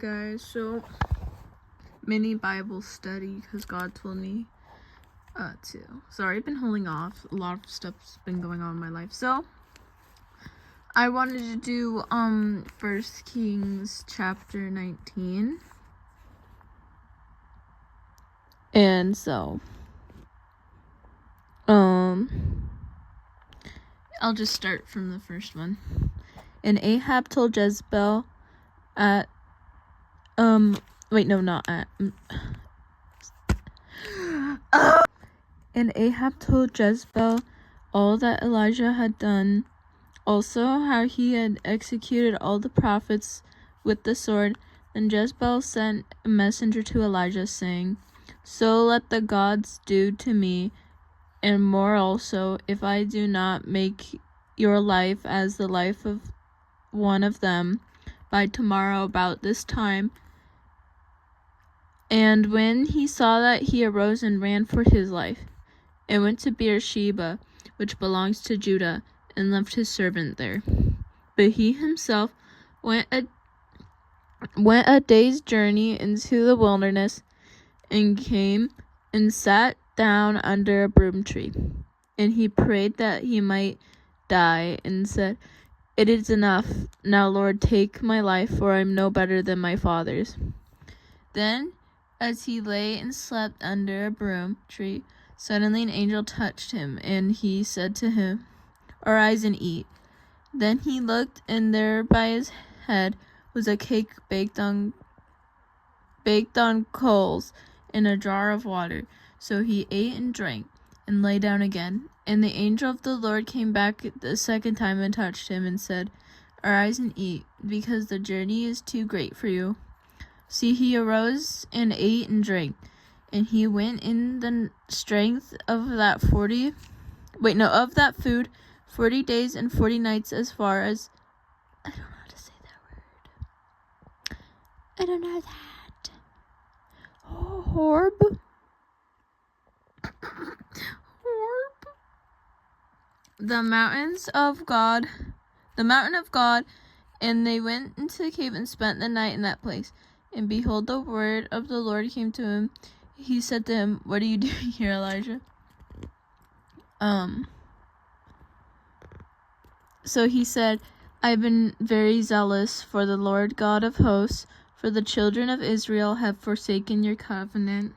Guys, so mini Bible study because God told me to. Sorry, I've been holding off. A lot of stuff's been going on in my life. So I wanted to do 1 Kings chapter 19. And so I'll just start from the first one. And Ahab told Jezebel and Ahab told Jezebel all that Elijah had done, also how he had executed all the prophets with the sword. Then Jezebel sent a messenger to Elijah, saying, "So let the gods do to me, and more also, if I do not make your life as the life of one of them by tomorrow about this time." And when he saw that, he arose and ran for his life, and went to Beersheba, which belongs to Judah, and left his servant there. But he himself went a day's journey into the wilderness, and came and sat down under a broom tree. And he prayed that he might die, and said, "It is enough. Now, Lord, take my life, for I am no better than my fathers." Then, as he lay and slept under a broom tree, suddenly an angel touched him, and he said to him, "Arise and eat." Then he looked, and there by his head was a cake baked on coals in a jar of water. So he ate and drank, and lay down again. And the angel of the Lord came back the second time and touched him, and said, "Arise and eat, because the journey is too great for you." See, he arose and ate and drank, and he went in the strength of that food 40 days and 40 nights, as far as I don't know how to say that word. I don't know that. Horeb. The mountain of God, and they went into the cave and spent the night in that place. And behold, the word of the Lord came to him. He said to him, "What are you doing here, Elijah?" So he said, "I've been very zealous for the Lord God of hosts, for the children of Israel have forsaken your covenant,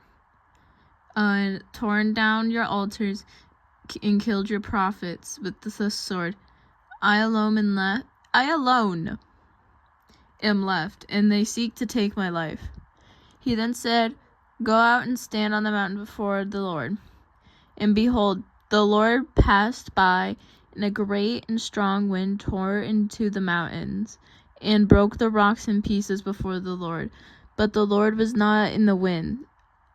and torn down your altars, and killed your prophets with the sword. I alone am left, and they seek to take my life." He then said, "Go out and stand on the mountain before the Lord." And behold, the Lord passed by, and a great and strong wind tore into the mountains, and broke the rocks in pieces before the Lord. But the Lord was not in the wind.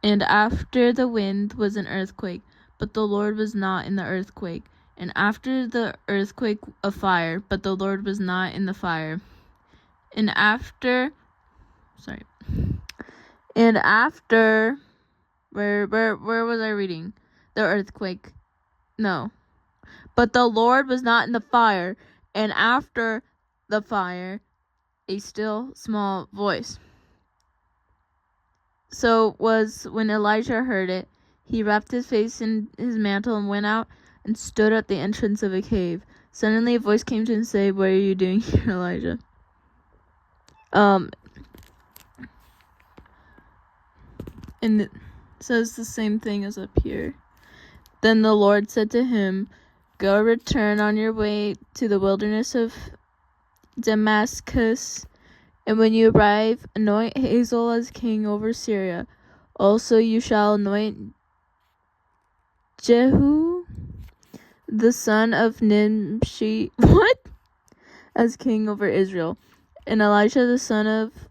And after the wind was an earthquake, but the Lord was not in the earthquake. And after the earthquake a fire, but the Lord was not in the fire. And after, where was I reading? The earthquake. No. But the Lord was not in the fire, and after the fire, a still small voice. So was when Elijah heard it, he wrapped his face in his mantle and went out and stood at the entrance of a cave. Suddenly a voice came to him and said, "What are you doing here, Elijah?" And it says the same thing as up here. Then the Lord said to him, "Go, return on your way to the wilderness of Damascus, and when you arrive, anoint Hazael as king over Syria. Also you shall anoint Jehu, the son of Nimshi, as king over Israel, and Elisha, the son of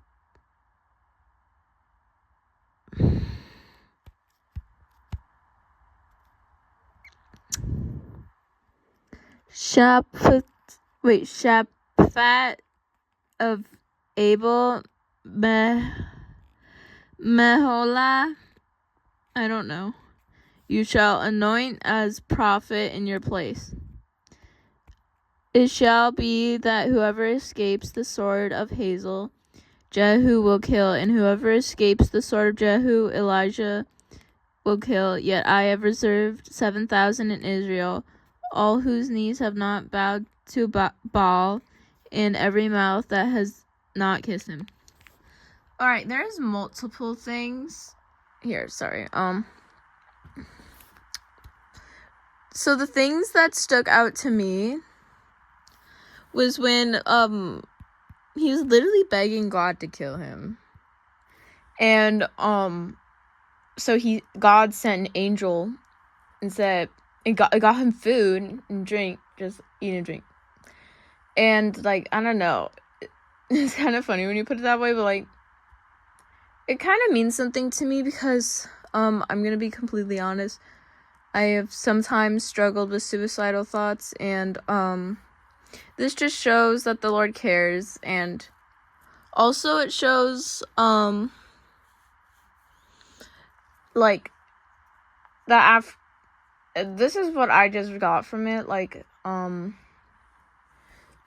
Shaphat of Abel Meholah, I don't know, you shall anoint as prophet in your place. It shall be that whoever escapes the sword of Hazael Jehu will kill, and whoever escapes the sword of Jehu, Elijah will kill. Yet I have reserved 7,000 in Israel, all whose knees have not bowed to Baal, and every mouth that has not kissed him. Alright, there's multiple things here, sorry. So the things that stuck out to me was when he was literally begging God to kill him. And so God sent an angel and said it got him food and drink, just eat and drink. And like, I don't know. It's kind of funny when you put it that way, but like it kind of means something to me because I'm going to be completely honest. I have sometimes struggled with suicidal thoughts, and this just shows that the Lord cares, and also it shows like that this is what I just got from it, like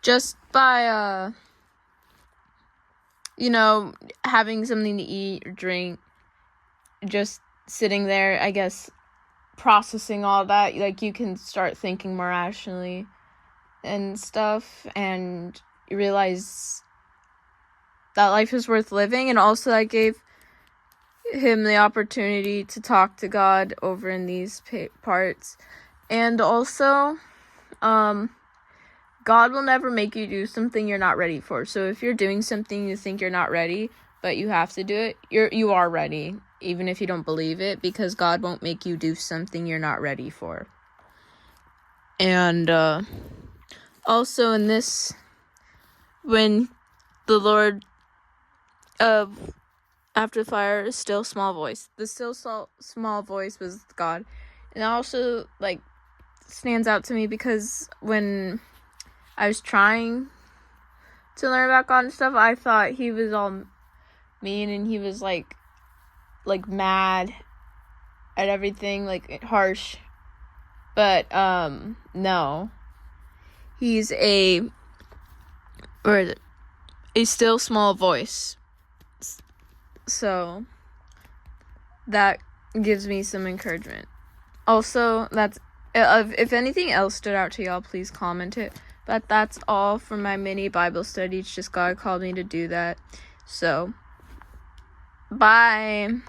just by having something to eat or drink, just sitting there, I guess, processing all that, like you can start thinking more rationally and stuff, and you realize that life is worth living. And also that gave him the opportunity to talk to God over in these parts. And also God will never make you do something you're not ready for. So if you're doing something you think you're not ready, but you have to do it, you are ready, even if you don't believe it, because God won't make you do something you're not ready for. And also in this, when the Lord after the fire, a still small voice. The still small voice was God. And also like stands out to me because when I was trying to learn about God and stuff, I thought he was all mean and he was like mad at everything, like harsh. But no. He's a still small voice. So that gives me some encouragement. Also, that's if anything else stood out to y'all, please comment it. But that's all for my mini Bible study. It's just God called me to do that. So, bye.